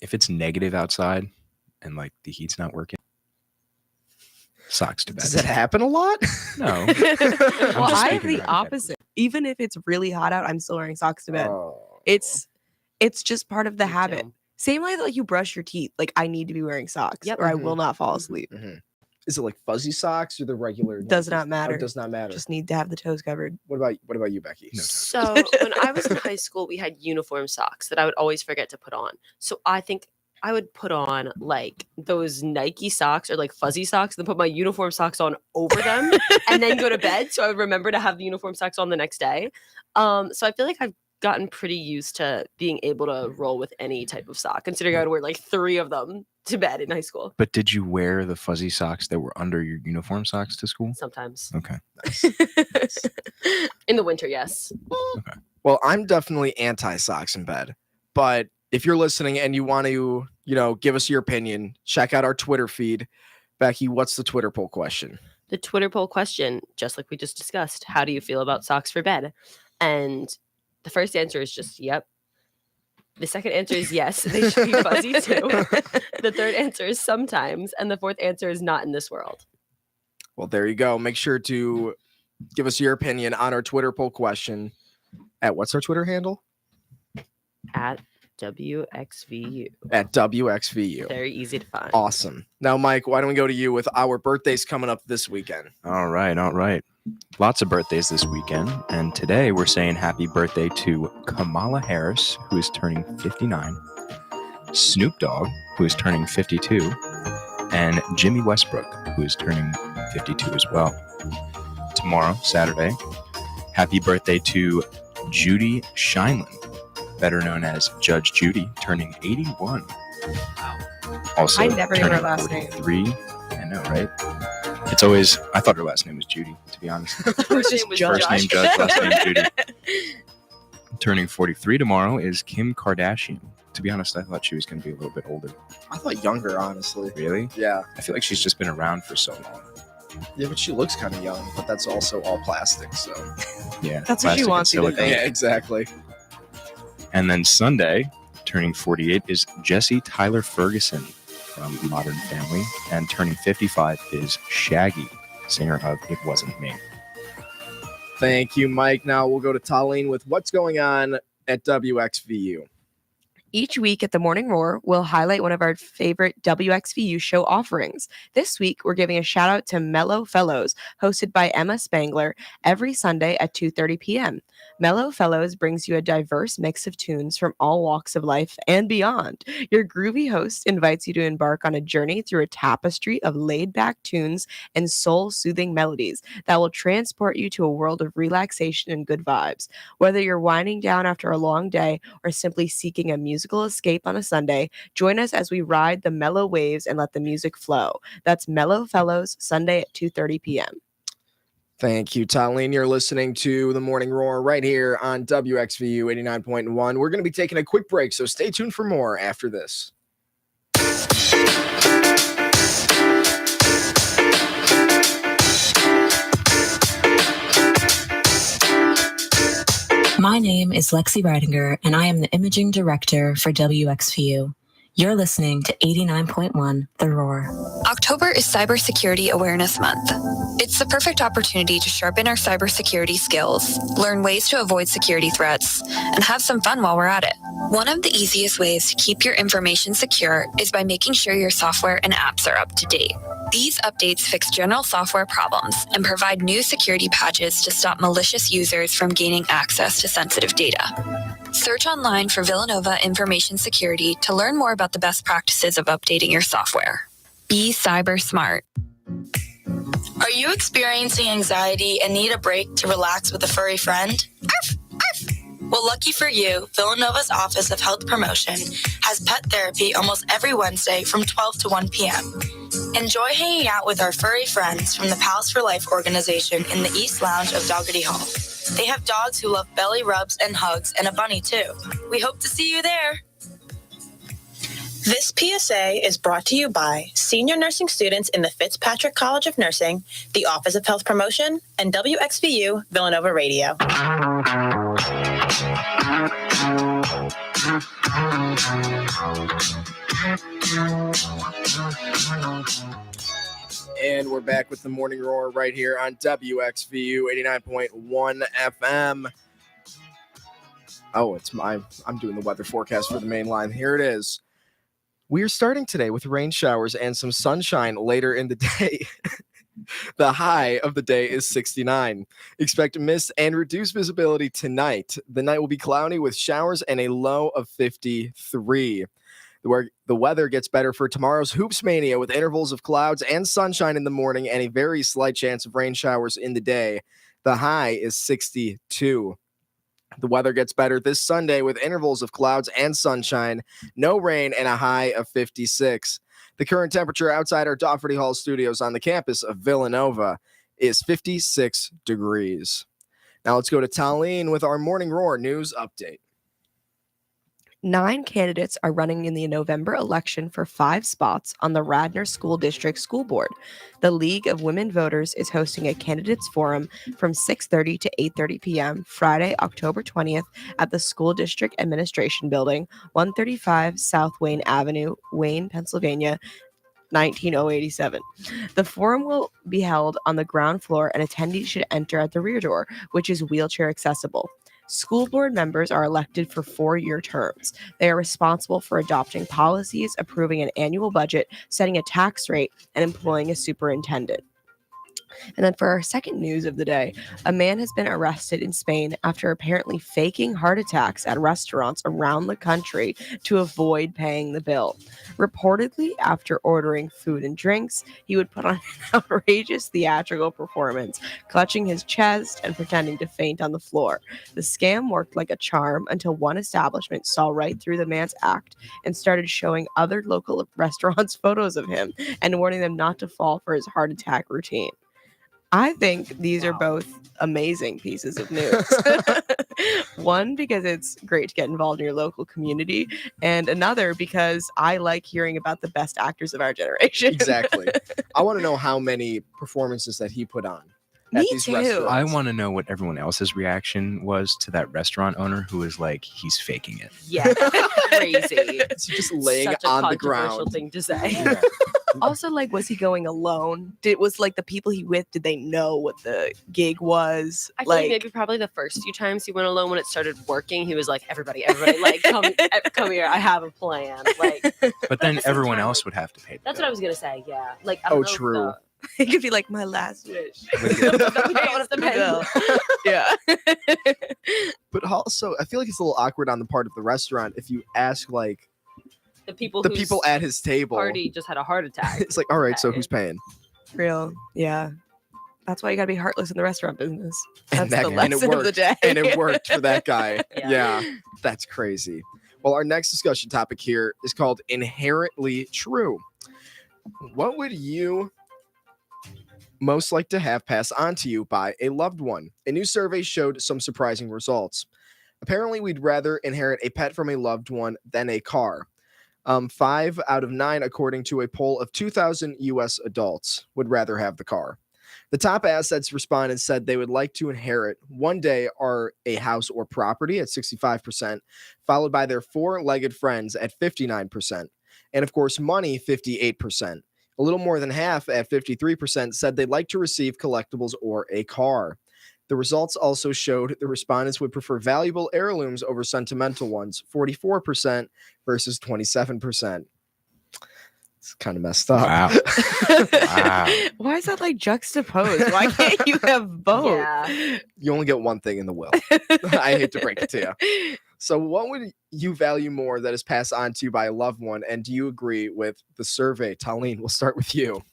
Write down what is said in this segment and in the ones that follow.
if it's negative outside and like the heat's not working, socks to bed. Does that happen a lot? No. Well, just I have speaking the about opposite. Even if it's really hot out, I'm still wearing socks to bed. Oh. It's just part of the Me habit. too. Same way that like you brush your teeth. Like I need to be wearing socks Yep. or I Mhm. will not fall asleep. Is it like fuzzy socks or the regular? Does Nikes? not matter. Oh, it does not matter. Just need to have the toes covered. What about you, Becky? No. So when I was in high school, we had uniform socks that I would always forget to put on. So I think I would put on like those Nike socks or like fuzzy socks, then put my uniform socks on over them, and then go to bed. So I would remember to have the uniform socks on the next day. So I feel like I've gotten pretty used to being able to roll with any type of sock, considering I would wear like 3 of them to bed in high school. But did you wear the fuzzy socks that were under your uniform socks to school? Sometimes. Okay. In the winter, yes. Well, I'm definitely anti socks in bed, but if you're listening and you want to, give us your opinion, check out our Twitter feed. Becky, what's the Twitter poll question? The Twitter poll question, just like we just discussed, how do you feel about socks for bed? And the first answer is just, yep. The second answer is yes, they should be fuzzy too. The third answer is sometimes. And the fourth answer is not in this world. Well, there you go. Make sure to give us your opinion on our Twitter poll question at what's our Twitter handle? At WXVU. At WXVU. Very easy to find. Awesome. Now, Mike, why don't we go to you with our birthdays coming up this weekend? All right. Lots of birthdays this weekend. And today we're saying happy birthday to Kamala Harris, who is turning 59, Snoop Dogg, who is turning 52, and Jimmy Westbrook, who is turning 52 as well. Tomorrow, Saturday, happy birthday to Judy Shineland, better known as Judge Judy, turning 81. Also, I never knew her turning last name. 43. I know, right? It's always, I thought her last name was Judy, to be honest. First name was First name Josh. Judge, last name Judy. Turning 43 tomorrow is Kim Kardashian. To be honest, I thought she was going to be a little bit older. I thought younger, honestly. Really? Yeah. I feel like she's just been around for so long. Yeah, but she looks kind of young, but that's also all plastic, so. Yeah. That's what she plastic and wants you to silicone. think. Yeah, exactly. And then Sunday, turning 48, is Jesse Tyler Ferguson from Modern Family. And turning 55 is Shaggy, singer of It Wasn't Me. Thank you, Mike. Now we'll go to Talene with what's going on at WXVU. Each week at the Morning Roar, we'll highlight one of our favorite WXVU show offerings. This week, we're giving a shout out to Mellow Fellows, hosted by Emma Spangler, every Sunday at 2:30 p.m. Mellow Fellows brings you a diverse mix of tunes from all walks of life and beyond. Your groovy host invites you to embark on a journey through a tapestry of laid-back tunes and soul-soothing melodies that will transport you to a world of relaxation and good vibes. Whether you're winding down after a long day or simply seeking a musical escape on a Sunday, join us as we ride the mellow waves and let the music flow. That's Mellow Fellows, Sunday at 2:30 p.m. Thank you, Talene. You're listening to The Morning Roar right here on WXVU 89.1. We're going to be taking a quick break, so stay tuned for more after this. My name is Lexi Ridinger, and I am the Imaging Director for WXVU. You're listening to 89.1 The Roar. October is Cybersecurity Awareness Month. It's the perfect opportunity to sharpen our cybersecurity skills, learn ways to avoid security threats, and have some fun while we're at it. One of the easiest ways to keep your information secure is by making sure your software and apps are up to date. These updates fix general software problems and provide new security patches to stop malicious users from gaining access to sensitive data. Search online for Villanova Information Security to learn more about the best practices of updating your software. Be cyber smart. Are you experiencing anxiety and need a break to relax with a furry friend? Arf, arf. Well, lucky for you, Villanova's Office of Health Promotion has pet therapy almost every Wednesday from 12 to 1 p.m. Enjoy hanging out with our furry friends from the Pals for Life organization in the East Lounge of Dougherty Hall. They have dogs who love belly rubs and hugs, and a bunny too. We hope to see you there. This PSA is brought to you by senior nursing students in the Fitzpatrick College of Nursing, the Office of Health Promotion, and WXVU Villanova Radio. And we're back with the Morning Roar right here on WXVU 89.1 FM. Oh, I'm doing the weather forecast for the main line. Here it is. We are starting today with rain showers and some sunshine later in the day. The high of the day is 69. Expect mist and reduced visibility tonight. The night will be cloudy with showers and a low of 53. The weather gets better for tomorrow's Hoops Mania with intervals of clouds and sunshine in the morning and a very slight chance of rain showers in the day. The high is 62. The weather gets better this Sunday with intervals of clouds and sunshine, no rain, and a high of 56. The current temperature outside our Daugherty Hall studios on the campus of Villanova is 56 degrees. Now let's go to Talene with our Morning Roar news update. 9 candidates are running in the November election for 5 spots on the Radnor School District School Board. The League of Women Voters is hosting a candidates forum from 6:30 to 8:30 p.m. Friday, October 20th at the School District Administration Building, 135 South Wayne Avenue, Wayne, Pennsylvania, 19087. The forum will be held on the ground floor and attendees should enter at the rear door, which is wheelchair accessible. School board members are elected for 4-year terms. They are responsible for adopting policies, approving an annual budget, setting a tax rate, and employing a superintendent. And then for our second news of the day, a man has been arrested in Spain after apparently faking heart attacks at restaurants around the country to avoid paying the bill. Reportedly, after ordering food and drinks, he would put on an outrageous theatrical performance, clutching his chest and pretending to faint on the floor. The scam worked like a charm until one establishment saw right through the man's act and started showing other local restaurants photos of him and warning them not to fall for his heart attack routine. I think these are both amazing pieces of news. One, because it's great to get involved in your local community, and another because I like hearing about the best actors of our generation. Exactly. I want to know how many performances that he put on. Me these too. restaurants. I want to know what everyone else's reaction was to that restaurant owner who was like, he's faking it. Yeah, crazy. It's just laying Such a on the controversial ground. thing to say. Yeah. Also, like, was he going alone? Was like the people he with? Did they know what the gig was? I feel like maybe probably the first few times he went alone, when it started working, he was like, everybody, like, come here, I have a plan. Like, But then at the same everyone time, else would have to pay the that's bill. what I was gonna say. Yeah, like, I Oh, don't know if true. it could be like my last wish. the- Yeah. But also, I feel like it's a little awkward on the part of the restaurant if you ask like the people the whose people at his table. party just had a heart attack. It's like, all right, so Okay. who's paying? Real. Yeah. That's why you gotta be heartless in the restaurant business. And That's the and it lesson of the worked. day. And it worked for that guy. Yeah. Yeah, that's crazy. Well, our next discussion topic here is called Inherently True. What would you most like to have passed on to you by a loved one? A new survey showed some surprising results. Apparently, we'd rather inherit a pet from a loved one than a car. 5 out of 9, according to a poll of 2,000 U.S. adults, would rather have the car. The top assets respondents said they would like to inherit one day are a house or property at 65%, followed by their 4-legged friends at 59%, and of course, money 58%. A little more than half at 53% said they'd like to receive collectibles or a car. The results also showed the respondents would prefer valuable heirlooms over sentimental ones, 44% versus 27%. It's kind of messed up. Wow. Wow. Why is that like juxtaposed? Why can't you have both? Yeah. You only get one thing in the will. I hate to break it to you. So, what would you value more that is passed on to you by a loved one? And do you agree with the survey? Talene, we'll start with you.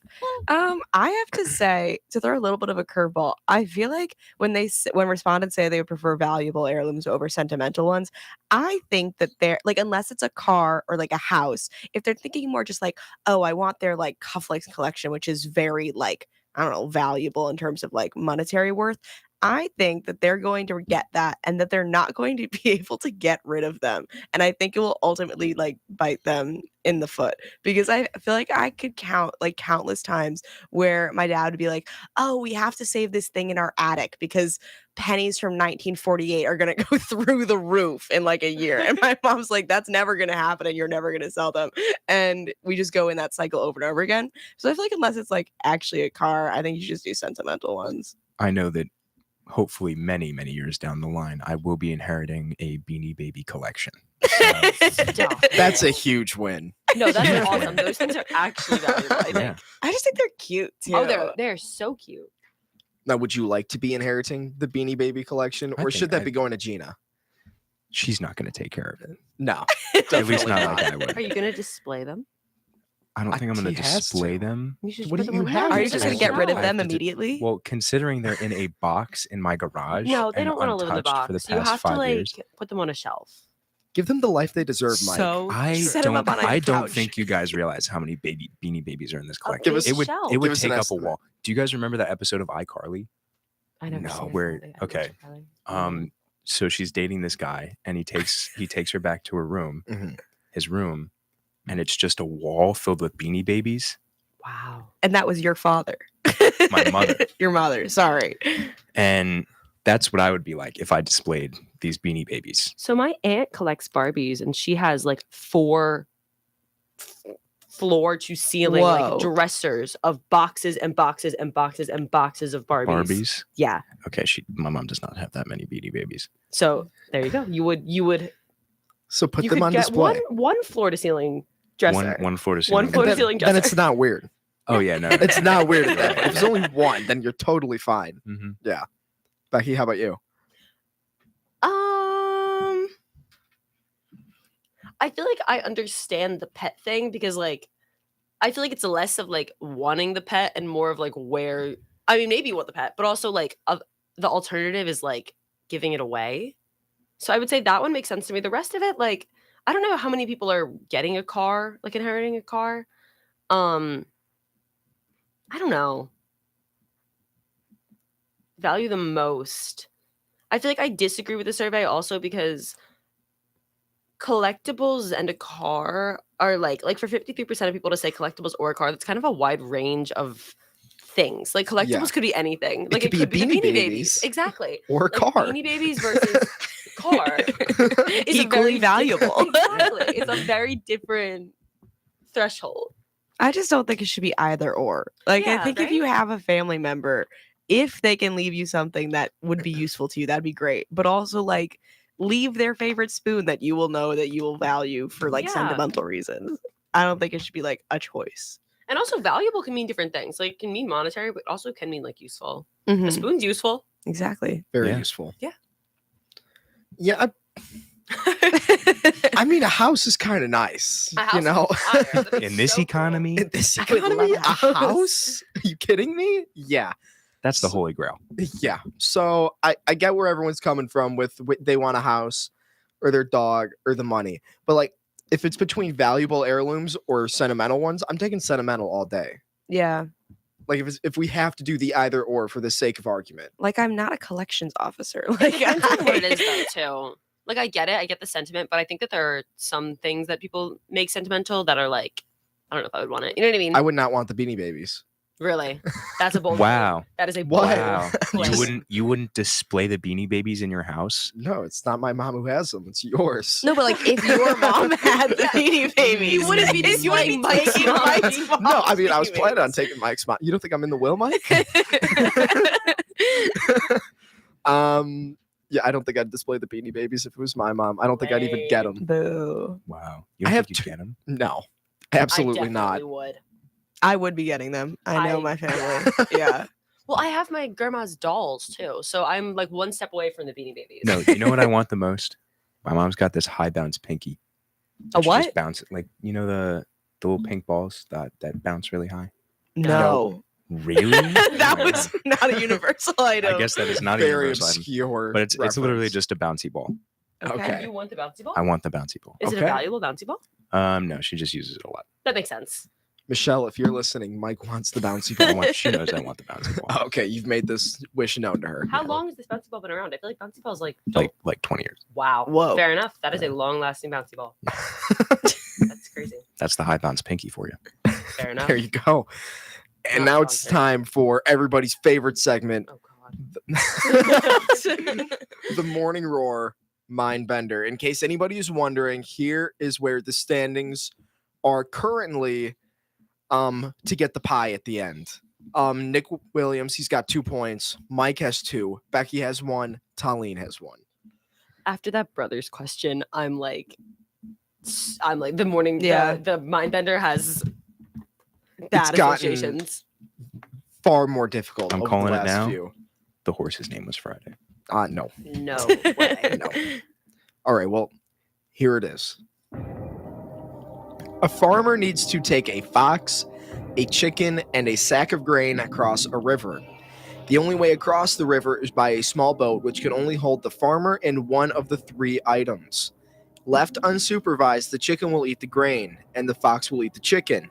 I have to say, to throw a little bit of a curveball, I feel like when respondents say they would prefer valuable heirlooms over sentimental ones, I think that they're like, unless it's a car or like a house, if they're thinking more just like, oh, I want their like cufflinks collection, which is very like, I don't know, valuable in terms of like monetary worth. I think that they're going to get that and that they're not going to be able to get rid of them. And I think it will ultimately like bite them in the foot because I feel like I could count like countless times where my dad would be like, oh, we have to save this thing in our attic because pennies from 1948 are going to go through the roof in like a year. And my mom's like, that's never going to happen and you're never going to sell them. And we just go in that cycle over and over again. So I feel like unless it's like actually a car, I think you should just do sentimental ones. I know that hopefully many, many years down the line, I will be inheriting a Beanie Baby collection. So, Stop. That's a huge win. No, that's awesome. Those things are actually valuable, I think. yeah. I just think they're cute too. Oh, they're so cute. Now, would you like to be inheriting the Beanie Baby collection, I or think should that I- be going to Gina? She's not going to take care of it. No, At least definitely not like I would. Are you gonna display them? I don't think I'm going He to has display to. them. You should What put do them you on have the Are to you just going to do? get rid of I them have to do- immediately? Well, considering they're in a box in my garage. No, they and don't want to live in the untouched box. For the You past have to 5 like years, put them on a shelf. Give them the life they deserve, Mike. So I Set 'em don't. up on a I don't couch. think you guys realize how many Beanie Babies are in this A collection. big It would. shelf. It would Give us an take up a estimate. wall. Do you guys remember that episode of iCarly? I never No, seen it. where- I haven't okay. watched Kylie. So she's dating this guy, and he takes her back to her room, Mhm. his room, and it's just a wall filled with Beanie Babies. Wow. And that was your father. My mother. Your mother. Sorry. And that's what I would be like if I displayed these Beanie Babies. So my aunt collects Barbies, and she has like 4 floor to ceiling Whoa. like dressers of boxes and boxes and boxes and boxes of Barbies. Barbies. Yeah. Okay, my mom does not have that many Beanie Babies. So there you go. You would So put you them could on get display. one floor to ceiling dresser. One floor to One ceiling. floor to then, ceiling then dresser. it's not weird. Oh yeah, no. It's not weird. At that point. If it's only one, then you're totally fine. Mhm. Becky, how about you? I feel like I understand the pet thing because like I feel like it's less of like wanting the pet and more of like where I mean maybe you want the pet, but also like the alternative is like giving it away. So I would say that one makes sense to me. The rest of it, like I don't know how many people are getting a car, like inheriting a car. I don't know. Value the most. I feel like I disagree with the survey also because collectibles and a car are like for 53% of people to say collectibles or a car, that's kind of a wide range of things. Like collectibles Yeah. could be anything. Like could it be could be the Beanie Beanie Babies. Babies. Exactly. Or a Like, car. Beanie Babies versus car. is a Equally very valuable. Exactly. It's a very different threshold. I just don't think it should be either or. Like, I Yeah, think if you have a family member, if they can leave you something that would be useful to you, that'd be great. But also, like, leave their favorite spoon that you will know that you will value for like Yeah. sentimental reasons. I don't think it should be like a choice. And also valuable can mean different things. Like it can mean monetary, but also can mean like useful. Mhm. A spoon's useful. Exactly. Very Yeah. useful. Yeah. Yeah. I mean, a house is kind of nice. A house You know, is fire. That'd be In this so cool. economy, in this I would love economy, a a house. house? Are you kidding me? Yeah. that's the holy grail. Yeah. So I get where everyone's coming from with they want a house or their dog or the money. But like if it's between valuable heirlooms or sentimental ones, I'm taking sentimental all day. Yeah. Like if we have to do the either or for the sake of argument. Like, I'm not a collections officer. It Like, depends on what it is though too. Like I get it, I get the sentiment, but I think that there are some things that people make sentimental that are like, I don't know if I would want it. You know what I mean? I would not want the Beanie Babies. Really? That's a bold Wow. That is a bold What? Wow. claim. You wouldn't display the Beanie Babies in your house? No, it's not my mom who has them. It's yours. no, but like, if your mom had the Beanie Babies, You wouldn't be you wouldn't displaying Mike's taking mom. Mike's mom's No, I mean I was Beanie planning on Babies. taking Mike's mom. You don't think I'm in the will, Mike? Yeah, I don't think I'd display the Beanie Babies if it was my mom. I don't think I'd even get them. Boo. Wow. You I don't have think you two- get them? No, I absolutely not. definitely would. I would be getting them. I know I- my family. Yeah. Well, I have my grandma's dolls too, so I'm like one step away from the Beanie Babies. No, you know what I want the most? My mom's got this high bounce pinky. A She what? just bounce like the little pink balls that bounce really high. No. Really? That Oh my was God. not a universal item. I guess that is not a Very universal item, obscure. but it's literally reference. just a bouncy ball. Okay. You want the bouncy ball? I want the bouncy ball. Is it a Okay. valuable bouncy ball? No, she just uses it a lot. That makes sense. Michelle, if you're listening, Mike wants the bouncy ball. She knows I want the bouncy ball. Okay, you've made this wish known to her. How long has this bouncy ball been around? I feel like bouncy balls like Like 20 years. wow. Whoa. Fair enough. That is a long-lasting bouncy ball. That's crazy. That's the high bounce pinky for you. Fair enough. There you go. And Not now it's sponsored. time for everybody's favorite segment, Oh god. the Morning Roar Mind Bender. In case anybody is wondering, here is where the standings are currently to get the pie at the end. Nick Williams, he's got 2 points. Mike has 2. Becky has 1. Talene has 1. After that brothers question, I'm like the morning. Yeah. The mind bender has bad gotten- associations. Far more difficult. I'm over calling the it last now. Few. The horse's name was Friday. No. No way. No. All right, well, here it is. A farmer needs to take a fox, a chicken, and a sack of grain across a river. The only way across the river is by a small boat, which can only hold the farmer and one of the 3 items. Left unsupervised, the chicken will eat the grain, and the fox will eat the chicken.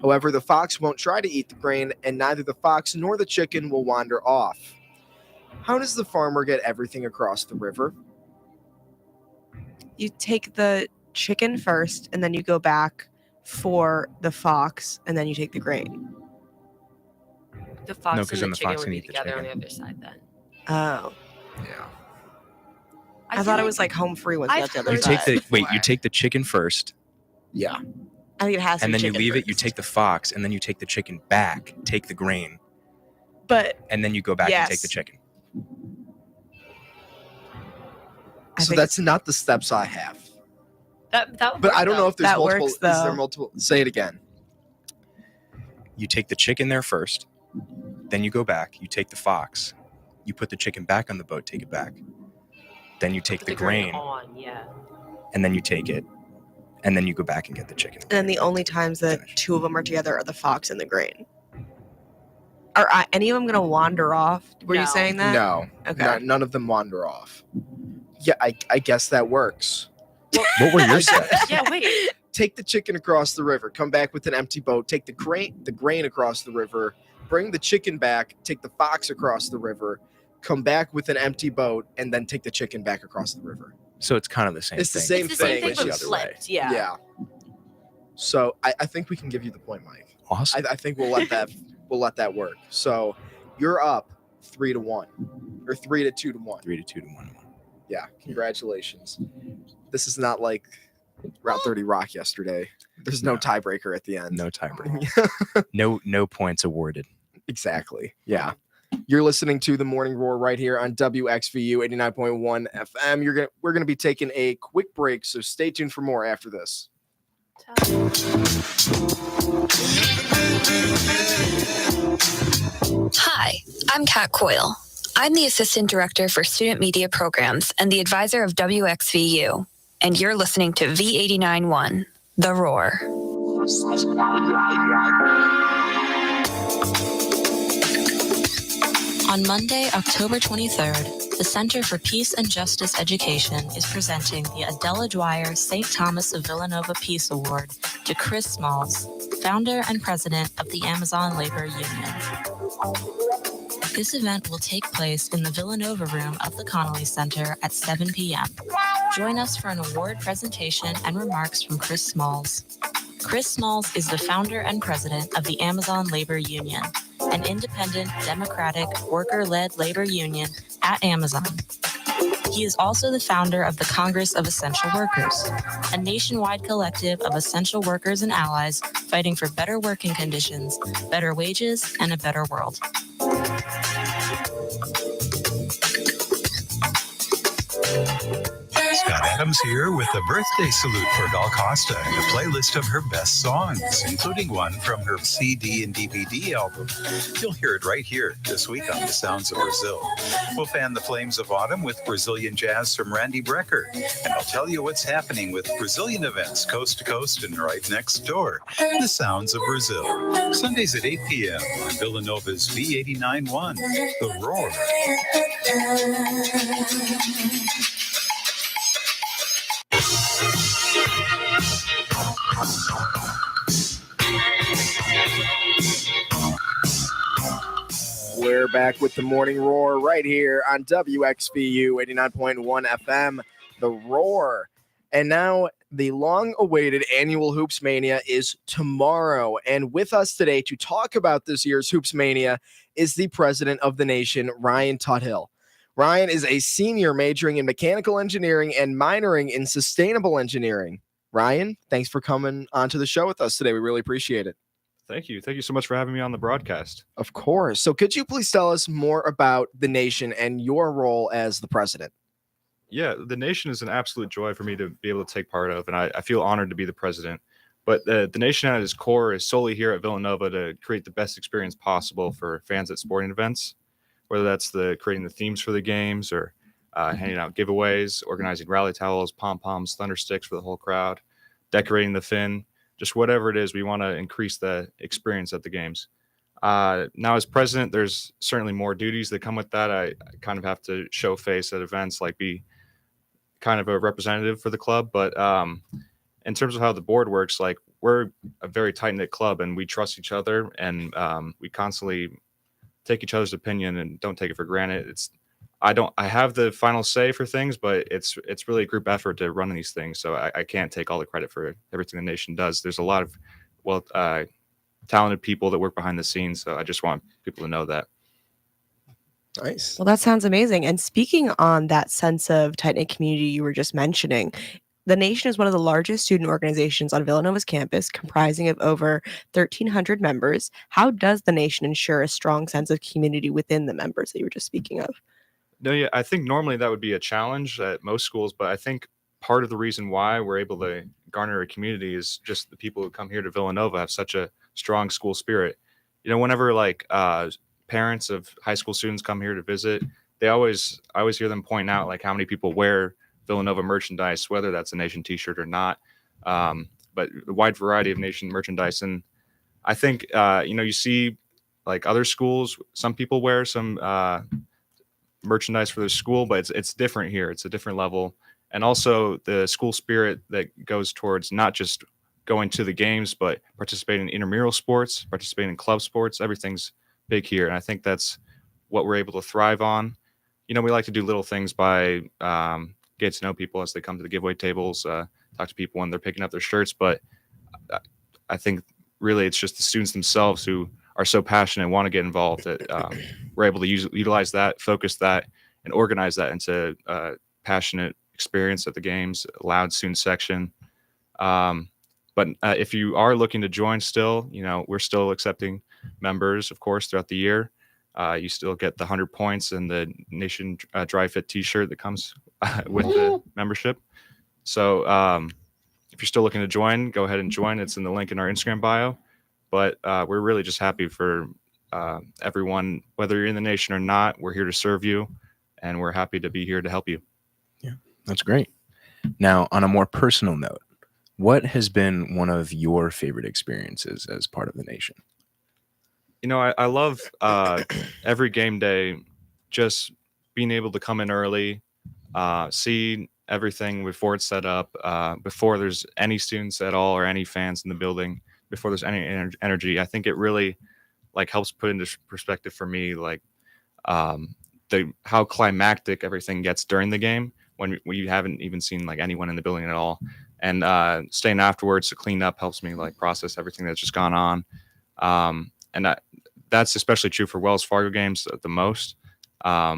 However, the fox won't try to eat the grain, and neither the fox nor the chicken will wander off. How does the farmer get everything across the river? You take the chicken first, and then you go back for the fox, and then you take the grain. The fox 'cause and then the the chicken fox would can be eat the together on the chicken. other side then. Oh. Yeah. I thought it was like home free once I've that's the other heard You side. take the you before. take the chicken first, Yeah. I think it has to and be then you chicken leave it. You first. take the fox, and then you take the chicken back, take the grain, But and then you go back and take Yes. the chicken. I So think that's not the steps I have. That would But work, I don't know though. if there's That multiple. works, Is there though. multiple? Say it again. You take the chicken there first, then you go back. You take the fox, you put the chicken back on the boat, take it back. Then you take Put the grain, on, yeah. and then you take it, and then you go back and get the chicken. and then the only times that Finish. 2 of them are together are the fox and the grain. Are any of them gonna wander off? Were No. you saying that? No. Okay. None of them wander off. Yeah, I guess that works. What were your steps? Yeah, wait. Take the chicken across the river. Come back with an empty boat. Take the grain across the river. Bring the chicken back. Take the fox across the river. Come back with an empty boat, and then take the chicken back across the river. So it's kind of the same It's the thing. same It's the same thing, thing, the but other way. flipped. Yeah. So I think we can give you the point, Mike. Awesome. I think we'll let that work. So you're up 3-1, or 3 to 2 to 1. 3 to 2 to 1. Yeah, congratulations. This is not like Route 30 Rock yesterday. There's no No. tiebreaker at the end. No tiebreaker. No points awarded. Exactly. Yeah. You're listening to the Morning Roar right here on WXVU 89.1 FM. We're gonna be taking a quick break, so stay tuned for more after this. Hi, I'm Kat Coyle. I'm the Assistant Director for Student Media Programs and the advisor of WXVU. And you're listening to V89.1, The Roar. On Monday, October 23rd, the Center for Peace and Justice Education is presenting the Adela Dwyer St. Thomas of Villanova Peace Award to Chris Smalls, founder and president of the Amazon Labor Union. This event will take place in the Villanova room of the Connolly Center at 7 p.m. Join us for an award presentation and remarks from Chris Smalls. Chris Smalls is the founder and president of the Amazon Labor Union, an independent, democratic, worker-led labor union at Amazon. He is also the founder of the Congress of Essential Workers, a nationwide collective of essential workers and allies fighting for better working conditions, better wages, and a better world. Scott Adams here with a birthday salute for Gal Costa and a playlist of her best songs, including one from her CD and DVD album. You'll hear it right here this week on The Sounds of Brazil. We'll fan the flames of autumn with Brazilian jazz from Randy Brecker, and I'll tell you what's happening with Brazilian events coast to coast and right next door. The Sounds of Brazil, Sundays at 8 p.m. on Villanova's V89.1, The Roar. We're back with the Morning Roar right here on WXVU 89.1 FM, The Roar. And now the long-awaited annual Hoops Mania is tomorrow. And with us today to talk about this year's Hoops Mania is the president of the nation, Ryan Tuthill. Ryan is a senior majoring in mechanical engineering and minoring in sustainable engineering. Ryan, thanks for coming onto the show with us today. We really appreciate it. Thank you. Thank you so much for having me on the broadcast. Of course. So could you please tell us more about the nation and your role as the president? Yeah, the nation is an absolute joy for me to be able to take part of, and I feel honored to be the president. But the nation at its core is solely here at Villanova to create the best experience possible for fans at sporting events, whether that's creating the themes for the games or handing out giveaways, organizing rally towels, pom-poms, thunder sticks for the whole crowd, decorating the fin. Just whatever it is, we want to increase the experience at the games. Now, as president, there's certainly more duties that come with that. I kind of have to show face at events, like be kind of a representative for the club. But in terms of how the board works, like we're a very tight-knit club and we trust each other, and we constantly take each other's opinion and don't take it for granted. I have the final say for things, but it's really a group effort to run these things. So I can't take all the credit for everything the nation does. There's a lot of talented people that work behind the scenes. So I just want people to know that. Nice. Well, that sounds amazing. And speaking on that sense of tight-knit community you were just mentioning, the nation is one of the largest student organizations on Villanova's campus, comprising of over 1,300 members. How does the nation ensure a strong sense of community within the members that you were just speaking of? No, yeah, I think normally that would be a challenge at most schools, but I think part of the reason why we're able to garner a community is just the people who come here to Villanova have such a strong school spirit. You know, whenever parents of high school students come here to visit, I always hear them point out like how many people wear Villanova merchandise, whether that's a Nation t-shirt or not, but a wide variety of Nation merchandise. And I think, you see like other schools, some people wear some merchandise for their school, but it's different here. It's a different level. And also the school spirit that goes towards not just going to the games, but participating in intramural sports, participating in club sports. Everything's big here. And I think that's what we're able to thrive on. We like to do little things by get to know people as they come to the giveaway tables, talk to people when they're picking up their shirts. But I think really it's just the students themselves who are so passionate and want to get involved that we're able to utilize that, focus that, and organize that into passionate experience at the games, loud student section. But if you are looking to join still, we're still accepting members, of course, throughout the year. You still get the 100 points and the Nation Dry Fit t-shirt that comes with the membership. So if you're still looking to join, go ahead and join. It's in the link in our Instagram bio. But we're really just happy for everyone, whether you're in the nation or not. We're here to serve you, and we're happy to be here to help you. Yeah, that's great. Now, on a more personal note, what has been one of your favorite experiences as part of the nation? I love every game day, just being able to come in early, see everything before it's set up, before there's any students at all or any fans in the building, before there's any energy. I think it really helps put into perspective for me, how climactic everything gets during the game when we haven't even seen anyone in the building at all. And staying afterwards to clean up helps me process everything that's just gone on. And that's especially true for Wells Fargo games the most. I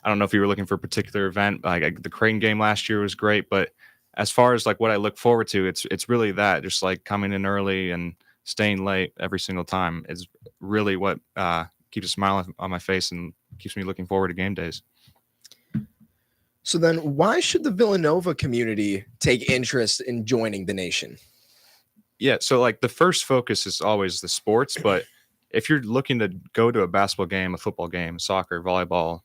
don't know if you were looking for a particular event, the Creighton game last year was great, but as far as what I look forward to, it's really that, just coming in early and staying late every single time is really what keeps a smile on my face and keeps me looking forward to game days. So then why should the Villanova community take interest in joining the nation? Yeah, so the first focus is always the sports, but if you're looking to go to a basketball game, a football game, soccer, volleyball,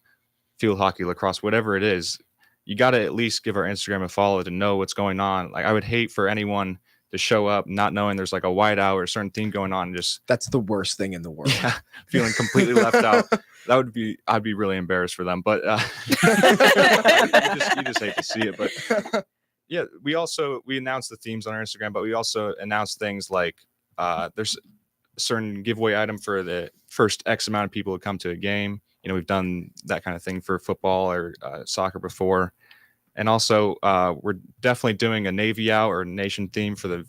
field hockey, lacrosse, whatever it is, you got to at least give our Instagram a follow to know what's going on. I would hate for anyone to show up not knowing there's a whiteout or a certain theme going on. That's the worst thing in the world. Yeah, feeling completely left out. I'd be really embarrassed for them, but you just hate to see it. But yeah, we announced the themes on our Instagram, but we also announced things there's certain giveaway item for the first X amount of people to come to a game. We've done that kind of thing for football or soccer before. And also, we're definitely doing a Navy out or nation theme for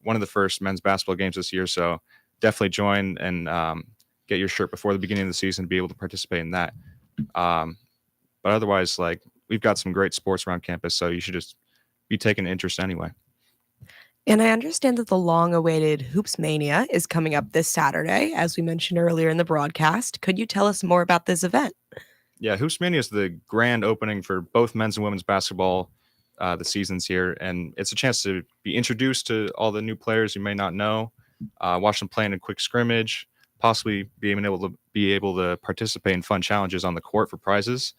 one of the first men's basketball games this year. So definitely join and get your shirt before the beginning of the season to be able to participate in that. But otherwise, we've got some great sports around campus, so you should just be taking an interest anyway. And I understand that the long-awaited Hoops Mania is coming up this Saturday, as we mentioned earlier in the broadcast. Could you tell us more about this event? Yeah, Hoops Mania is the grand opening for both men's and women's basketball the seasons here, and it's a chance to be introduced to all the new players you may not know, watch them play in a quick scrimmage, possibly being able to participate in fun challenges on the court for prizes,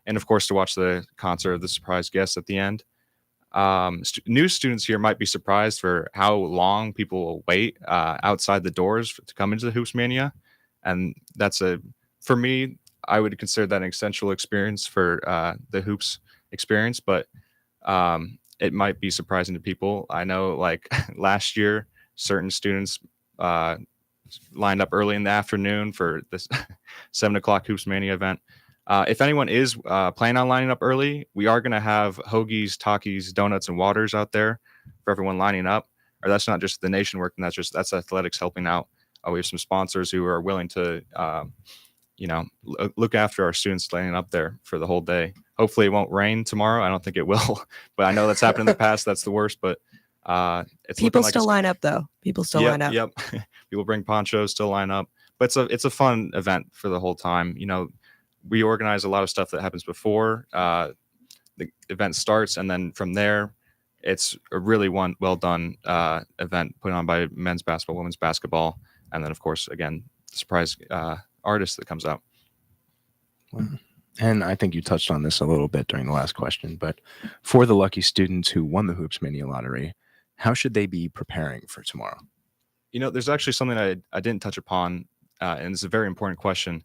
and of course to watch the concert of the surprise guests at the end. New students here might be surprised for how long people will wait outside the doors to come into the Hoops Mania, and for me, I would consider that an essential experience for the hoops experience, but it might be surprising to people. I know, last year, certain students lined up early in the afternoon for this 7 o'clock Hoops Mania event. If anyone is planning on lining up early, we are going to have hoagies, Takis, donuts, and waters out there for everyone lining up. Or that's not just the nation working, that's athletics helping out. We have some sponsors who are willing to look after our students lining up there for the whole day. Hopefully it won't rain tomorrow. I don't think it will, but I know that's happened in the past. That's the worst, but it's people still line up though. People still line up. Yep. People bring ponchos, still line up, but it's a fun event for the whole time. We organize a lot of stuff that happens before the event starts, and then from there, it's a really well done event put on by men's basketball, women's basketball, and then of course again the surprise artist that comes out. And I think you touched on this a little bit during the last question, but for the lucky students who won the Hoops Mania lottery, how should they be preparing for tomorrow? There's actually something I didn't touch upon, and it's a very important question.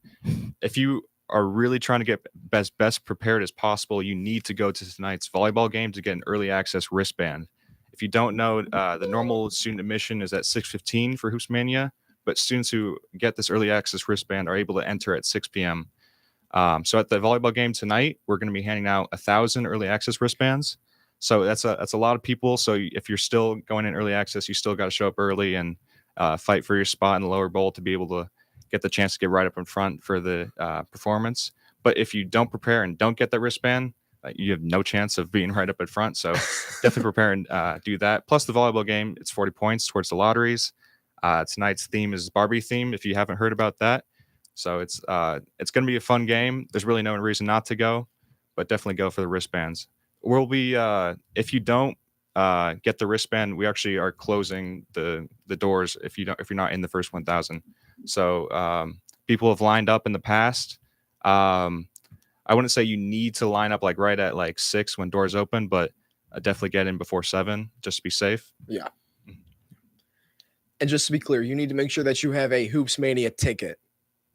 If you are really trying to get best prepared as possible, you need to go to tonight's volleyball game to get an early access wristband. If you don't know, the normal student admission is at 6:15 for Hoops Mania, but students who get this early access wristband are able to enter at 6 p.m. So at the volleyball game tonight, we're going to be handing out 1,000 early access wristbands. So that's a lot of people. So if you're still going in early access, you still got to show up early and fight for your spot in the lower bowl to be able to get the chance to get right up in front for the performance. But if you don't prepare and don't get that wristband, you have no chance of being right up in front. So definitely prepare and do that. Plus the volleyball game, it's 40 points towards the lotteries. Tonight's theme is Barbie theme, if you haven't heard about that. So it's going to be a fun game. There's really no reason not to go, but definitely go for the wristbands. We'll be if you don't get the wristband, we actually are closing the doors if you're not in the first 1,000. So people have lined up in the past. I wouldn't say you need to line up right at 6 when doors open, but definitely get in before 7 just to be safe. Yeah. And just to be clear, you need to make sure that you have a Hoops Mania ticket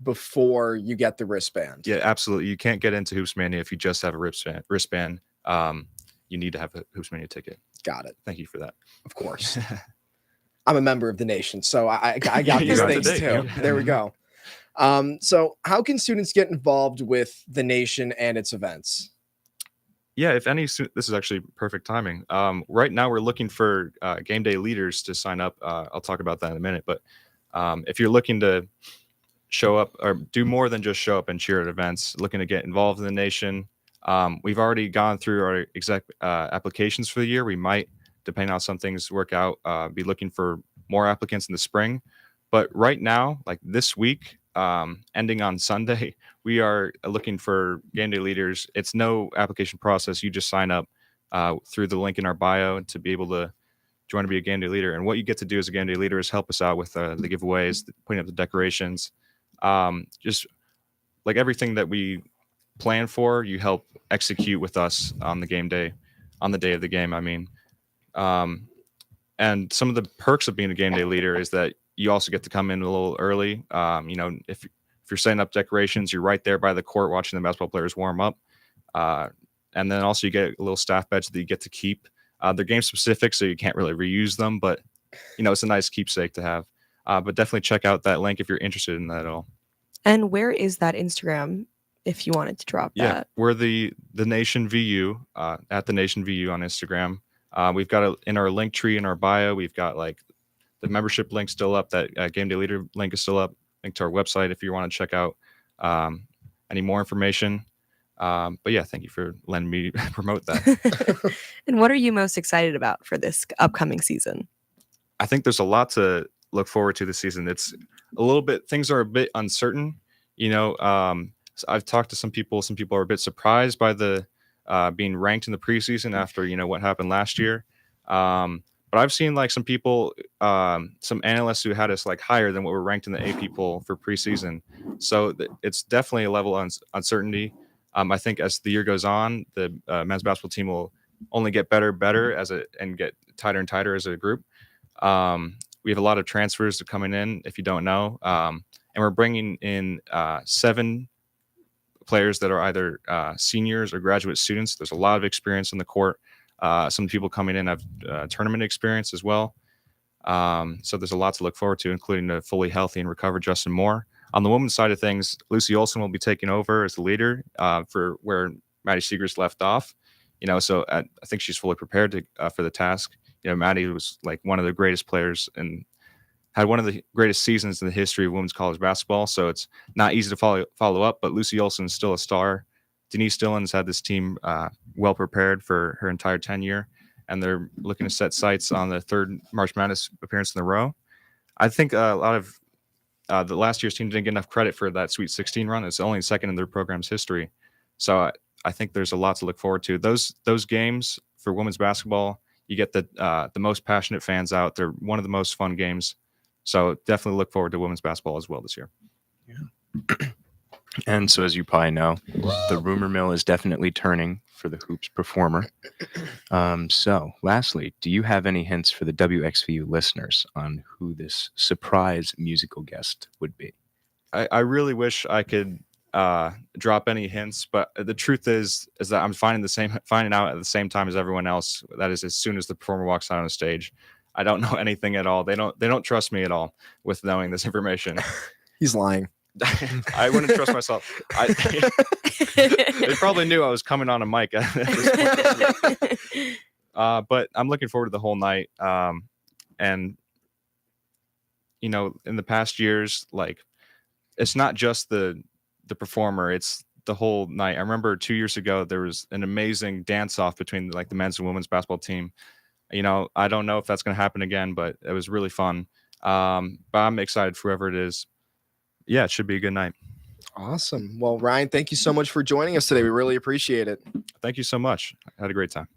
before you get the wristband. Yeah, absolutely. You can't get into Hoops Mania if you just have a wristband. You need to have a Hoops Mania ticket. Got it. Thank you for that. Of course. I'm a member of the nation, so I got these things too. There we go. So how can students get involved with the nation and its events? Yeah, if any, this is actually perfect timing. Right now, we're looking for game day leaders to sign up. I'll talk about that in a minute. But if you're looking to show up or do more than just show up and cheer at events, looking to get involved in the nation, we've already gone through our exact applications for the year. We might, depending on how some things work out, be looking for more applicants in the spring. But right now, this week, ending on Sunday, we are looking for game day leaders. It's no application process. You just sign up through the link in our bio to be able to join to be a game day leader. And what you get to do as a game day leader is help us out with the giveaways, putting up the decorations, just everything that we plan for, you help execute with us on the game day, on the day of the game. I mean, and some of the perks of being a game day leader is that you also get to come in a little early. If you're setting up decorations, you're right there by the court watching the basketball players warm up. And then also you get a little staff badge that you get to keep. They're game specific, so you can't really reuse them, but it's a nice keepsake to have. But definitely check out that link if you're interested in that at all. And where is that Instagram if you wanted to drop Yeah, that? we're the Nation VU at the Nation VU on Instagram. We've got in our link tree in our bio, we've got like the membership link still up. That Game Day Leader link is still up. Link to our website if you want to check out any more information. But yeah, thank you for letting me promote that. And what are you most excited about for this upcoming season? I think there's a lot to look forward to this season. It's things are a bit uncertain. So I've talked to some people. Some people are a bit surprised by the being ranked in the preseason after what happened last year. But I've seen like some people, some analysts who had us like higher than what we're ranked in the AP poll for preseason. So it's definitely a level of uncertainty. I think as the year goes on, the men's basketball team will only get better and get tighter and tighter as a group. We have a lot of transfers coming in, if you don't know, and we're bringing in 7 players that are either seniors or graduate students. There's a lot of experience on the court. Some people coming in have tournament experience as well. So there's a lot to look forward to, including a fully healthy and recovered Justin Moore. On the women's side of things, Lucy Olson will be taking over as the leader for where Maddie Seegers left off. So I think she's fully prepared for the task. Maddie was like one of the greatest players and had one of the greatest seasons in the history of women's college basketball. So it's not easy to follow up, but Lucy Olson is still a star. Denise Dillon's had this team well prepared for her entire tenure, and they're looking to set sights on the 3rd March Madness appearance in a row. I think a lot of the last year's team didn't get enough credit for that Sweet 16 run. It's only second in their program's history. So I think there's a lot to look forward to. Those games for women's basketball, you get the most passionate fans out. They're one of the most fun games. So definitely look forward to women's basketball as well this year. Yeah. And so, as you probably know, the rumor mill is definitely turning for the Hoops performer. So, lastly, do you have any hints for the WXVU listeners on who this surprise musical guest would be? I really wish I could drop any hints, but the truth is that I'm finding out at the same time as everyone else. That is, as soon as the performer walks out on stage, I don't know anything at all. They don't trust me at all with knowing this information. He's lying. I wouldn't trust myself. They probably knew I was coming on a mic at this point. But I'm looking forward to the whole night. And in the past years, like, it's not just the performer, it's the whole night. I remember 2 years ago there was an amazing dance off between like the men's and women's basketball team. I don't know if that's going to happen again, but it was really fun. But I'm excited for whoever it is. Yeah, it should be a good night. Awesome. Well, Ryan, thank you so much for joining us today. We really appreciate it. Thank you so much. I had a great time.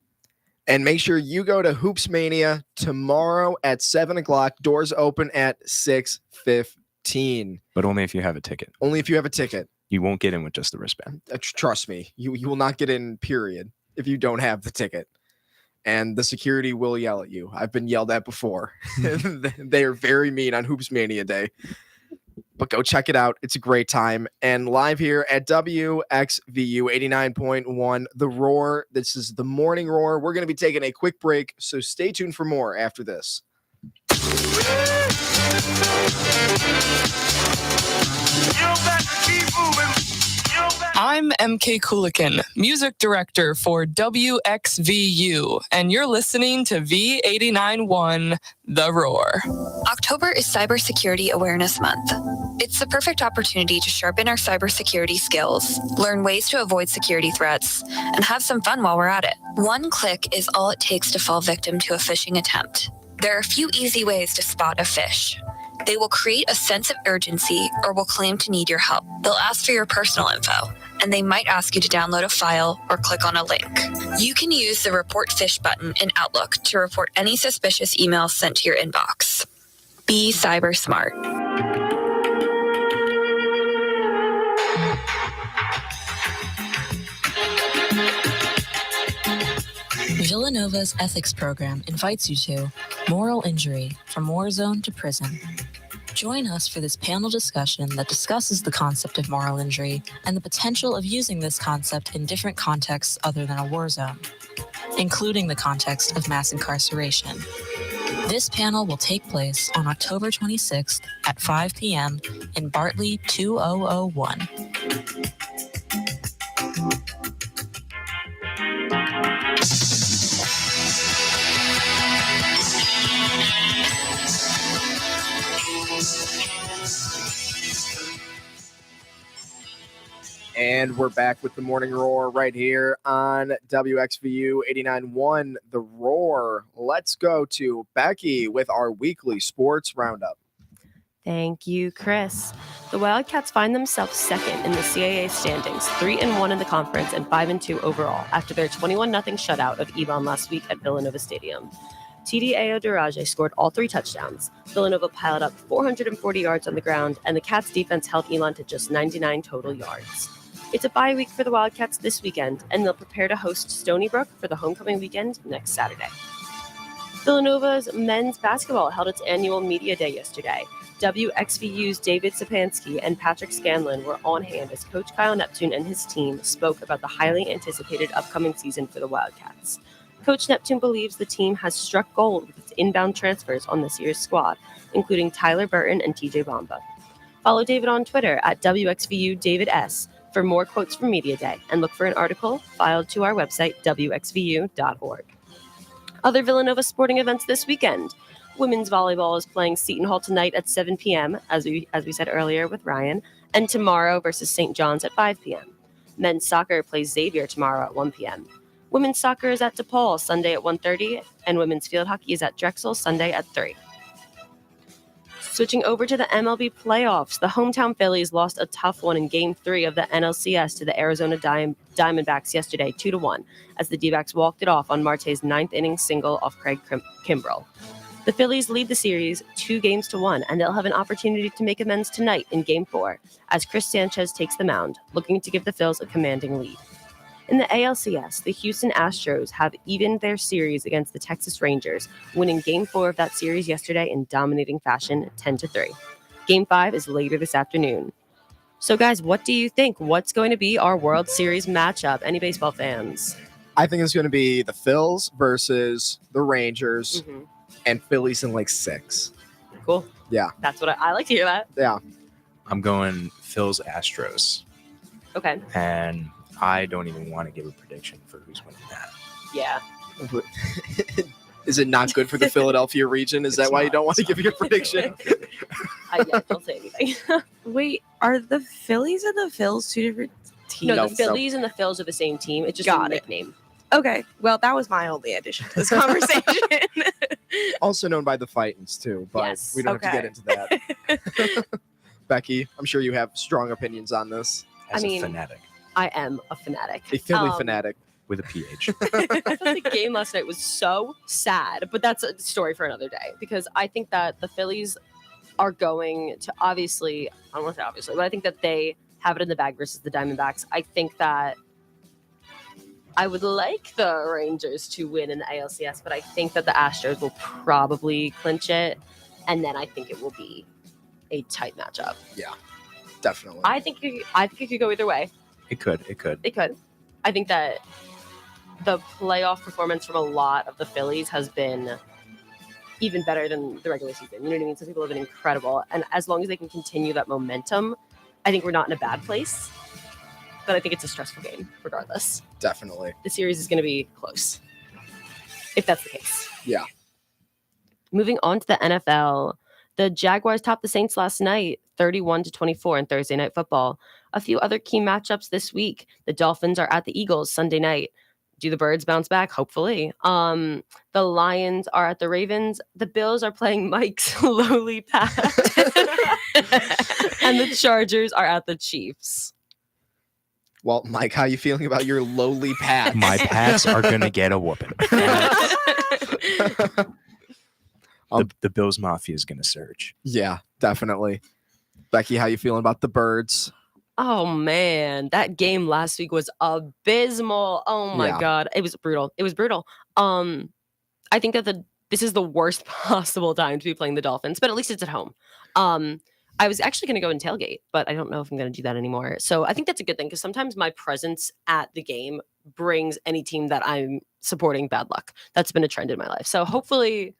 And make sure you go to Hoops Mania tomorrow at 7:00. Doors open at 6:15. But only if you have a ticket. Only if you have a ticket. You won't get in with just the wristband. Trust me, you will not get in, period, if you don't have the ticket. And the security will yell at you. I've been yelled at before. They are very mean on Hoops Mania Day. But go check it out. It's a great time. And live here at WXVU 89.1, The Roar. This is the Morning Roar. We're going to be taking a quick break, so stay tuned for more after this. I'm MK Kulikin, music director for WXVU, and you're listening to V89.1 The Roar. October is Cybersecurity Awareness Month. It's the perfect opportunity to sharpen our cybersecurity skills, learn ways to avoid security threats, and have some fun while we're at it. One click is all it takes to fall victim to a phishing attempt. There are a few easy ways to spot a phish. They will create a sense of urgency or will claim to need your help. They'll ask for your personal info, and they might ask you to download a file or click on a link. You can use the Report Phish button in Outlook to report any suspicious emails sent to your inbox. Be cyber smart. Villanova's ethics program invites you to Moral Injury, from war zone to prison. Join us for this panel discussion that discusses the concept of moral injury and the potential of using this concept in different contexts other than a war zone, including the context of mass incarceration. This panel will take place on October 26th at 5 p.m. in Bartley 2001. And we're back with the Morning Roar right here on WXVU 89.1 The Roar. Let's go to Becky with our weekly sports roundup. Thank you, Chris. The Wildcats find themselves second in the CAA standings, 3-1 in the conference and 5-2 overall after their 21-0 shutout of Ebon last week at Villanova Stadium. TDAO Duraje scored all 3 touchdowns. Villanova piled up 440 yards on the ground, and the Cats' defense held Elon to just 99 total yards. It's a bye week for the Wildcats this weekend, and they'll prepare to host Stony Brook for the homecoming weekend next Saturday. Villanova's men's basketball held its annual media day yesterday. WXVU's David Sapansky and Patrick Scanlon were on hand as Coach Kyle Neptune and his team spoke about the highly anticipated upcoming season for the Wildcats. Coach Neptune believes the team has struck gold with its inbound transfers on this year's squad, including Tyler Burton and TJ Bamba. Follow David on Twitter at WXVU David S for more quotes from Media Day, and look for an article filed to our website, wxvu.org. Other Villanova sporting events this weekend. Women's volleyball is playing Seton Hall tonight at 7 p.m., as we said earlier with Ryan, and tomorrow versus St. John's at 5 p.m. Men's soccer plays Xavier tomorrow at 1 p.m. Women's soccer is at DePaul Sunday at 1:30, and women's field hockey is at Drexel Sunday at 3. Switching over to the MLB playoffs, the hometown Phillies lost a tough one in Game 3 of the NLCS to the Arizona Diamondbacks yesterday, 2-1, as the D-backs walked it off on Marte's 9th inning single off Craig Kimbrell. The Phillies lead the series 2-1, and they'll have an opportunity to make amends tonight in Game 4, as Chris Sanchez takes the mound, looking to give the Phils a commanding lead. In the ALCS, the Houston Astros have evened their series against the Texas Rangers, winning Game 4 of that series yesterday in dominating fashion, 10-3. Game 5 is later this afternoon. So, guys, what do you think? What's going to be our World Series matchup? Any baseball fans? I think it's going to be the Phils versus the Rangers, and Phillies in like 6. Cool. Yeah. That's what I like to hear that. Yeah. I'm going Phil's Astros. Okay. And I don't even want to give a prediction for who's winning that. Yeah. Is it not good for the Philadelphia region? Is that why you don't want to give your prediction? Don't say anything. Wait, are the Phillies and the Phils 2 different teams? No, the Phillies and the Phils are the same team. It's just a nickname. Okay, well, that was my only addition to this conversation. Also known by the Fightins, too, but we don't have to get into that. Becky, I'm sure you have strong opinions on this. As a fanatic. I am a fanatic. A Philly fanatic. With a PH. I thought the game last night was so sad, but that's a story for another day, because I think that the Phillies are going to I don't want to say obviously, but I think that they have it in the bag versus the Diamondbacks. I think that I would like the Rangers to win in the ALCS, but I think that the Astros will probably clinch it, and then I think it will be a tight matchup. Yeah, definitely. I think it could go either way. It could. It could. I think that the playoff performance from a lot of the Phillies has been even better than the regular season. You know what I mean? Some people have been incredible. And as long as they can continue that momentum, I think we're not in a bad place. But I think it's a stressful game, regardless. Definitely. The series is going to be close, if that's the case. Yeah. Moving on to the NFL, the Jaguars topped the Saints last night, 31-24 in Thursday Night Football. A few other key matchups this week. The Dolphins are at the Eagles Sunday night. Do the Birds bounce back? Hopefully. The Lions are at the Ravens. The Bills are playing Mike's lowly Pats. And the Chargers are at the Chiefs. Well, Mike, how are you feeling about your lowly Pats? My Pats are going to get a whooping. The Bills Mafia is going to surge. Yeah, definitely. Becky, how you feeling about the Birds? Oh, man. That game last week was abysmal. Oh, my God. It was brutal. I think that this is the worst possible time to be playing the Dolphins, but at least it's at home. I was actually going to go and tailgate, but I don't know if I'm going to do that anymore. So I think that's a good thing, because sometimes my presence at the game brings any team that I'm supporting bad luck. That's been a trend in my life. So hopefully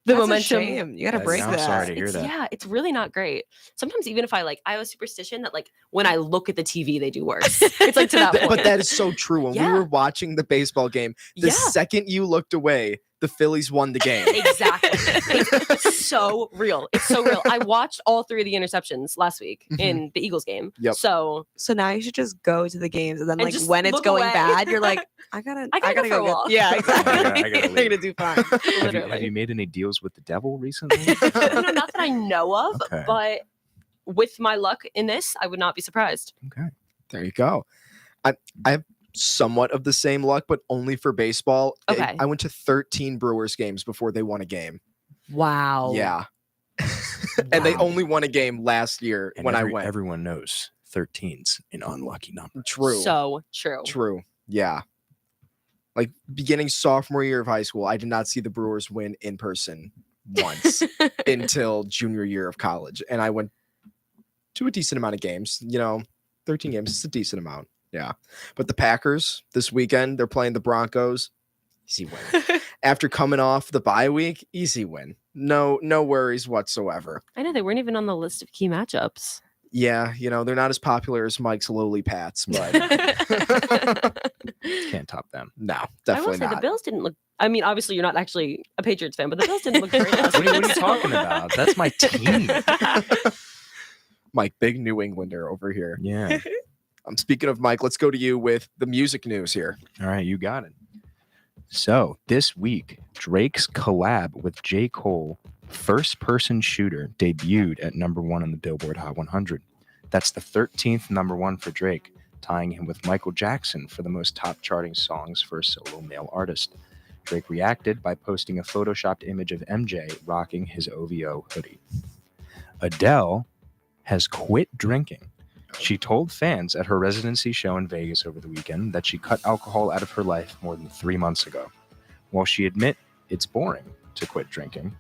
The That's a momentum. shame. You gotta That's- break I'm that. sorry to hear that. Yeah, it's really not great. Sometimes even if I have a superstition that like when I look at the TV, they do worse. It's like to that point. But that is so true. When we Yeah. were watching the baseball game, the Yeah. second you looked away, the Phillies won the game. Exactly. It's so real. It's so real. I watched all 3 of the interceptions last week Mhm. in the Eagles game. Yep. So So now you should just go to the games, and then And like just when it's look going away. bad, you're like, I gotta I gotta go for a get-" walk. Yeah, exactly. I gotta I'm leave. gonna do fine. Have you made any deals with the devil recently? no, not that I know of, Okay. but with my luck in this, I would not be surprised. Okay. There you go. I have somewhat of the same luck, but only for baseball. Okay. I went to 13 Brewers games before they won a game. Wow. Yeah. And they Wow. only won a game last year And when I went. everyone knows 13's an unlucky number. True. So true. True. Yeah. Like beginning sophomore year of high school, I did not see the Brewers win in person once until junior year of college. And I went to a decent amount of games. 13 games is a decent amount. Yeah. But the Packers this weekend, they're playing the Broncos. Easy win. After coming off the bye week, easy win. No worries whatsoever. I know they weren't even on the list of key matchups. Yeah, they're not as popular as Mike's lowly Pats, but Can't top them. no, I will definitely say the not. Bills didn't look. I mean, obviously you're not actually a Patriots fan, but the Bills didn't look great. last What are week, you so- talking about? That's my team. Mike, big New Englander over here. Yeah. Speaking of Mike, let's go to you with the music news here. All right, you got it. So this week, Drake's collab with J. Cole, First Person Shooter, debuted at #1 on the Billboard Hot 100. That's the 13th #1 for Drake, tying him with Michael Jackson for the most top charting songs for a solo male artist. Drake reacted by posting a photoshopped image of MJ rocking his OVO hoodie. Adele has quit drinking. She told fans at her residency show in Vegas over the weekend that she cut alcohol out of her life more than 3 months ago. While she admit it's boring to quit drinking,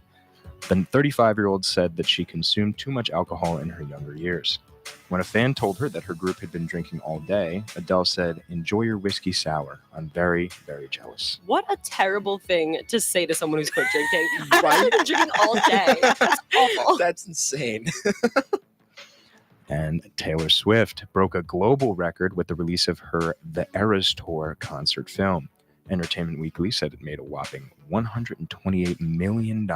the 35-year-old said that she consumed too much alcohol in her younger years. When a fan told her that her group had been drinking all day, Adele said, "Enjoy your whiskey sour. I'm very, very jealous." What a terrible thing to say to someone who's quit drinking. Right? I've been drinking all day. That's awful. That's insane. And Taylor Swift broke a global record with the release of her The Eras Tour concert film. Entertainment Weekly said it made a whopping $128 million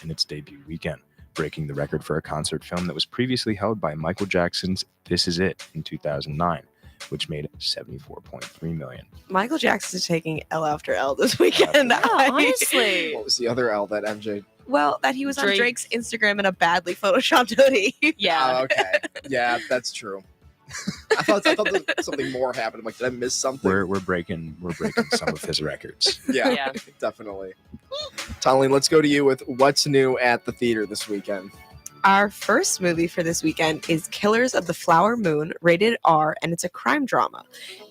in its debut weekend, breaking the record for a concert film that was previously held by Michael Jackson's This Is It in 2009, which made $74.3 million. Michael Jackson is taking L after L this weekend. Yeah, honestly. What was the other L that MJ? Well, that he was on Drake. Drake's Instagram in a badly photoshopped hoodie. Yeah. Oh, okay. Yeah, that's true. I thought that something more happened. I'm like, did I miss something? We're breaking some of his records. Yeah, Yeah. definitely. Talene, let's go to you with what's new at the theater this weekend. Our first movie for this weekend is Killers of the Flower Moon, rated R, and it's a crime drama.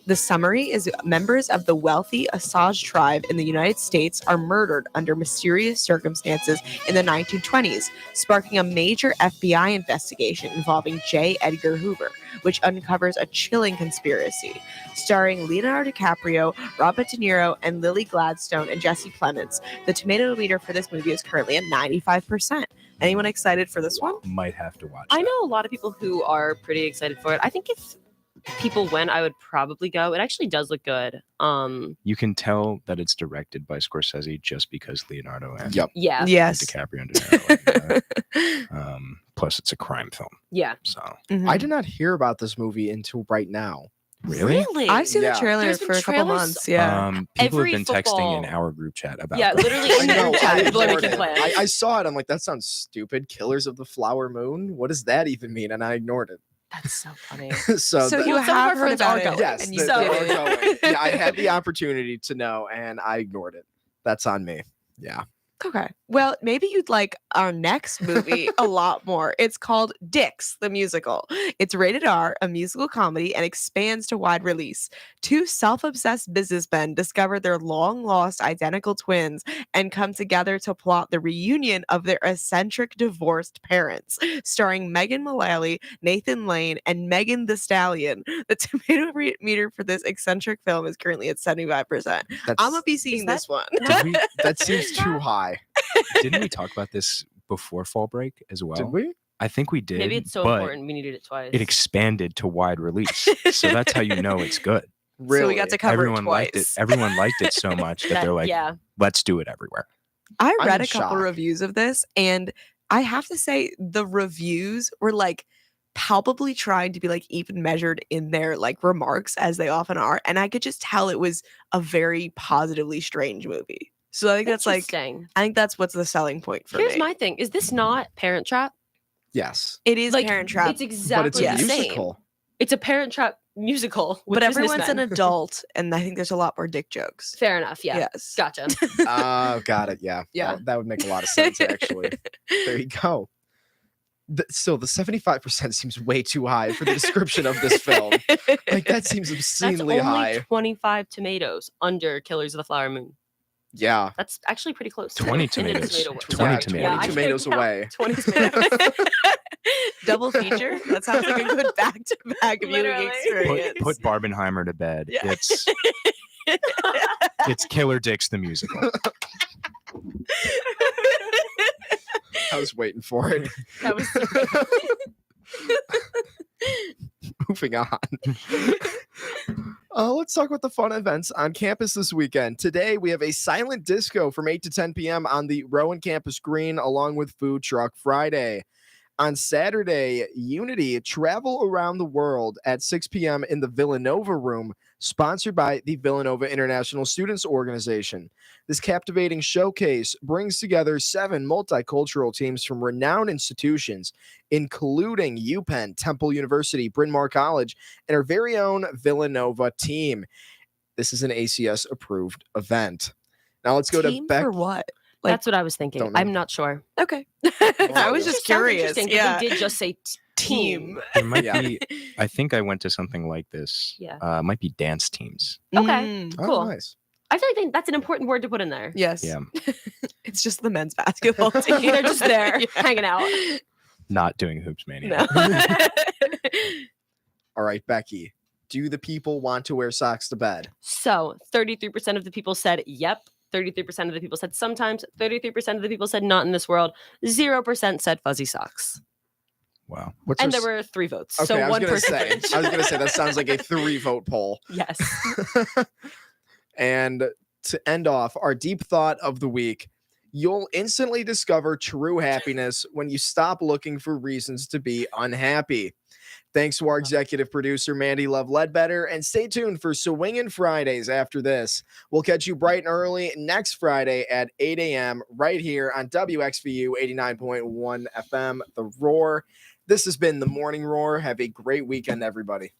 The summary is members of the wealthy Osage tribe in the United States are murdered under mysterious circumstances in the 1920s, sparking a major FBI investigation involving J. Edgar Hoover, which uncovers a chilling conspiracy. Starring Leonardo DiCaprio, Robert De Niro, and Lily Gladstone and Jesse Plemons, the tomato meter for this movie is currently at 95%. Anyone excited for this one? Might have to watch I that. know a lot of people who are pretty excited for it. I think if people went, I would probably go. It actually does look good. You can tell that it's directed by Scorsese just because Leonardo and Yep. Yeah. Yes. DiCaprio and De Niro. Plus, it's a crime film. Yeah. So, Mhm. I did not hear about this movie until right now. really? I've seen Yeah. the trailer There's been for a couple trailers- months. Yeah. People Every have been texting in football- our group chat about Yeah, that. literally I in the know. group chat, I people are ignored making it. plans. I saw it. I'm like, that sounds stupid. Killers of the Flower Moon. What does that even mean? And I ignored it. That's so funny. so So the- you Well, some of have our heard friends about are it, going, yes, and they you are did. going. Yeah, I had the opportunity to know, and I ignored it. That's on me. Yeah. Okay. Well, maybe you'd like our next movie a lot more. It's called Dix, the musical. It's rated R, a musical comedy, and expands to wide release. Two self-obsessed businessmen discover their long-lost identical twins and come together to plot the reunion of their eccentric divorced parents. Starring Megan Mullally, Nathan Lane, and Megan Thee Stallion. The tomato meter for this eccentric film is currently at 75%. That's, I'm gonna be seeing that- this one. that seems too high. high. Didn't we talk about this before fall break as well? Did we? I think we did. Maybe it's so but important we needed it twice. it expanded to wide release. So that's how you know it's good. Really? So we got to cover Everyone it liked it. twice. Everyone liked it so much that they're like, yeah. let's do it everywhere. I I'm read in a couple shock. reviews of this, and I have to say the reviews were like palpably trying to be like even measured in their like remarks as they often are, and I could just tell it was a very positively strange movie. So I think that's like Interesting. I think that's what's the selling point for Here's me. my thing: is this not Parent Trap? Yes. It is Like, Parent Trap, It's exactly But it's a Yes. the same. musical. It's a Parent Trap musical, with but everyone's an businessmen. adult, and I think there's a lot more dick jokes. Fair enough. Yeah. Yes. Gotcha. Oh, got it. Yeah. Yeah. That would make a lot of sense, actually. There you go. Still, the 75% seems way too high for the description of this film. Like, that seems That's obscenely only high. 25 tomatoes under Killers of the Flower Moon. Yeah. That's actually pretty close. to 20 it in the tomatoes. tomato world. 20 Yeah, tomatoes. 20 I couldn't tomatoes count. away. 20 tomatoes. Double feature. That sounds like a good back to back viewing Literally. experience. Put Barbenheimer to bed. Yeah. It's Killer Dicks the musical. I was waiting for it. That was Moving on. Let's talk about the fun events on campus this weekend. Today, we have a silent disco from 8 to 10 p.m. on the Rowan Campus Green, along with Food Truck Friday. On Saturday, Unity Travel Around the World at 6 p.m. in the Villanova Room, sponsored by the Villanova International Students Organization. This captivating showcase brings together 7 multicultural teams from renowned institutions, including UPenn, Temple University, Bryn Mawr College, and our very own Villanova team. This is an ACS-approved event. Now let's go to Team Beck. for what? Like, That's what I was thinking. Don't know. I'm not sure. okay. I was It just sounds curious. interesting, 'cause Yeah. They did just say team. There might Yeah. be, I think I went to something like this. Yeah. Might be dance teams. Okay. Mm, Oh, Cool. nice. I feel like that's an important word to put in there. yes. Yeah. It's just the men's basketball team. They're just there Yeah. hanging out. Not doing Hoops Mania. No. All right, Becky. Do the people want to wear socks to bed? So 33% of the people said yep. 33% of the people said sometimes. 33% of the people said not in this world. 0% said fuzzy socks. Wow. What's And our there were 3 votes. Okay, so I was 1%. gonna say that sounds like a 3-vote poll. Yes. And to end off our deep thought of the week, you'll instantly discover true happiness when you stop looking for reasons to be unhappy. Thanks to our executive producer, Mandy Love Ledbetter, and stay tuned for Swingin' Fridays after this. We'll catch you bright and early next Friday at 8 a.m. right here on WXVU 89.1 FM, The Roar. This has been The Morning Roar. Have a great weekend, everybody.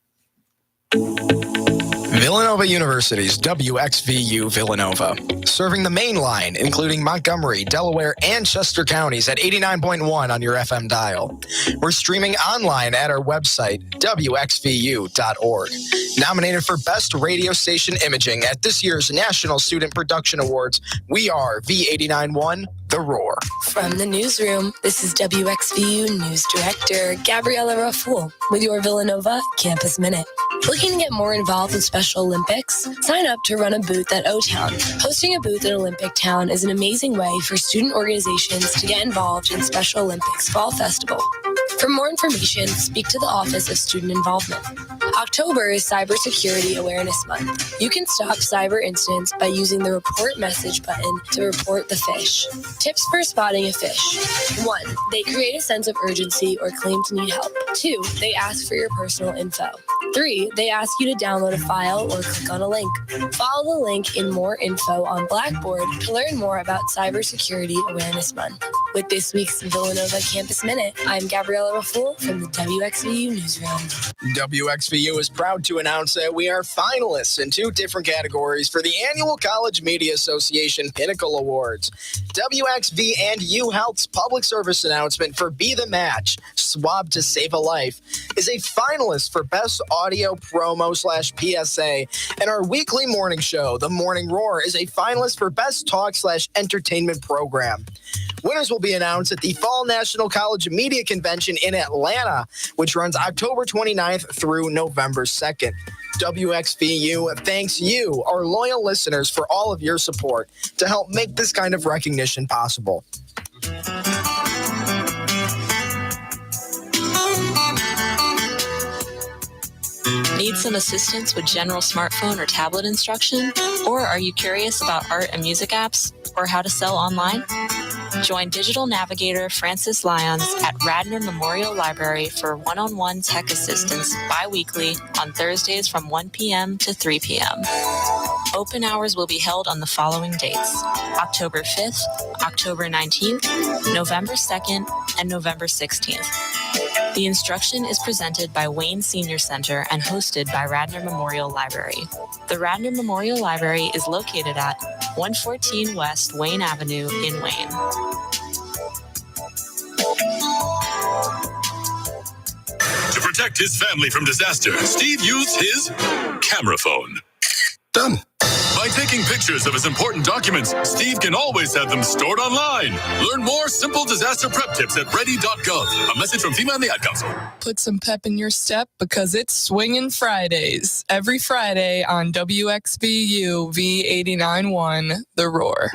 Villanova University's WXVU Villanova, serving the main line, including Montgomery, Delaware, and Chester counties at 89.1 on your FM dial. We're streaming online at our website, wxvu.org. Nominated for Best Radio Station Imaging at this year's National Student Production Awards, we are V89.1, The Roar. From the newsroom, this is WXVU News Director Gabriella Rafool with your Villanova Campus Minute. Looking to get more involved with Special Olympics? Sign up to run a booth at O-Town. Hosting a booth at Olympic Town is an amazing way for student organizations to get involved in Special Olympics Fall Festival. For more information, speak to the Office of Student Involvement. October is Cybersecurity Awareness Month. You can stop cyber incidents by using the report message button to report the phish. Tips for spotting a phish. 1. They create a sense of urgency or claim to need help. 2. They ask for your personal info. 3. They ask you to download a file or click on a link. Follow the link in More Info on Blackboard to learn more about Cybersecurity Awareness Month. With this week's Villanova Campus Minute, I'm Gabriella Rafool from the WXVU Newsroom. WXVU is proud to announce that we are finalists in 2 different categories for the annual College Media Association Pinnacle Awards. WXV and U Health's public service announcement for Be the Match, Swab to Save a Life, is a finalist for Best Audio Promo/PSA, and our weekly morning show, The Morning Roar, is a finalist for Best Talk/Entertainment Program. Winners will be announced at the Fall National College Media Convention in Atlanta, which runs October 29th through November 2nd. WXVU thanks you, our loyal listeners, for all of your support to help make this kind of recognition possible. Need some assistance with general smartphone or tablet instruction? Or are you curious about art and music apps or how to sell online? Join digital navigator Francis Lyons at Radnor Memorial Library for one-on-one tech assistance bi-weekly on Thursdays from 1 p.m. to 3 p.m. Open hours will be held on the following dates: October 5th, October 19th, November 2nd, and November 16th. The instruction is presented by Wayne Senior Center and hosted by Radnor Memorial Library. The Radnor Memorial Library is located at 114 West Wayne Avenue in Wayne. To protect his family from disaster, Steve used his camera phone. Done. By taking pictures of his important documents, Steve can always have them stored online. Learn more simple disaster prep tips at ready.gov. A message from FEMA and the Ad Council. Put some pep in your step because it's Swingin' Fridays. Every Friday on WXVU V89.1 The Roar.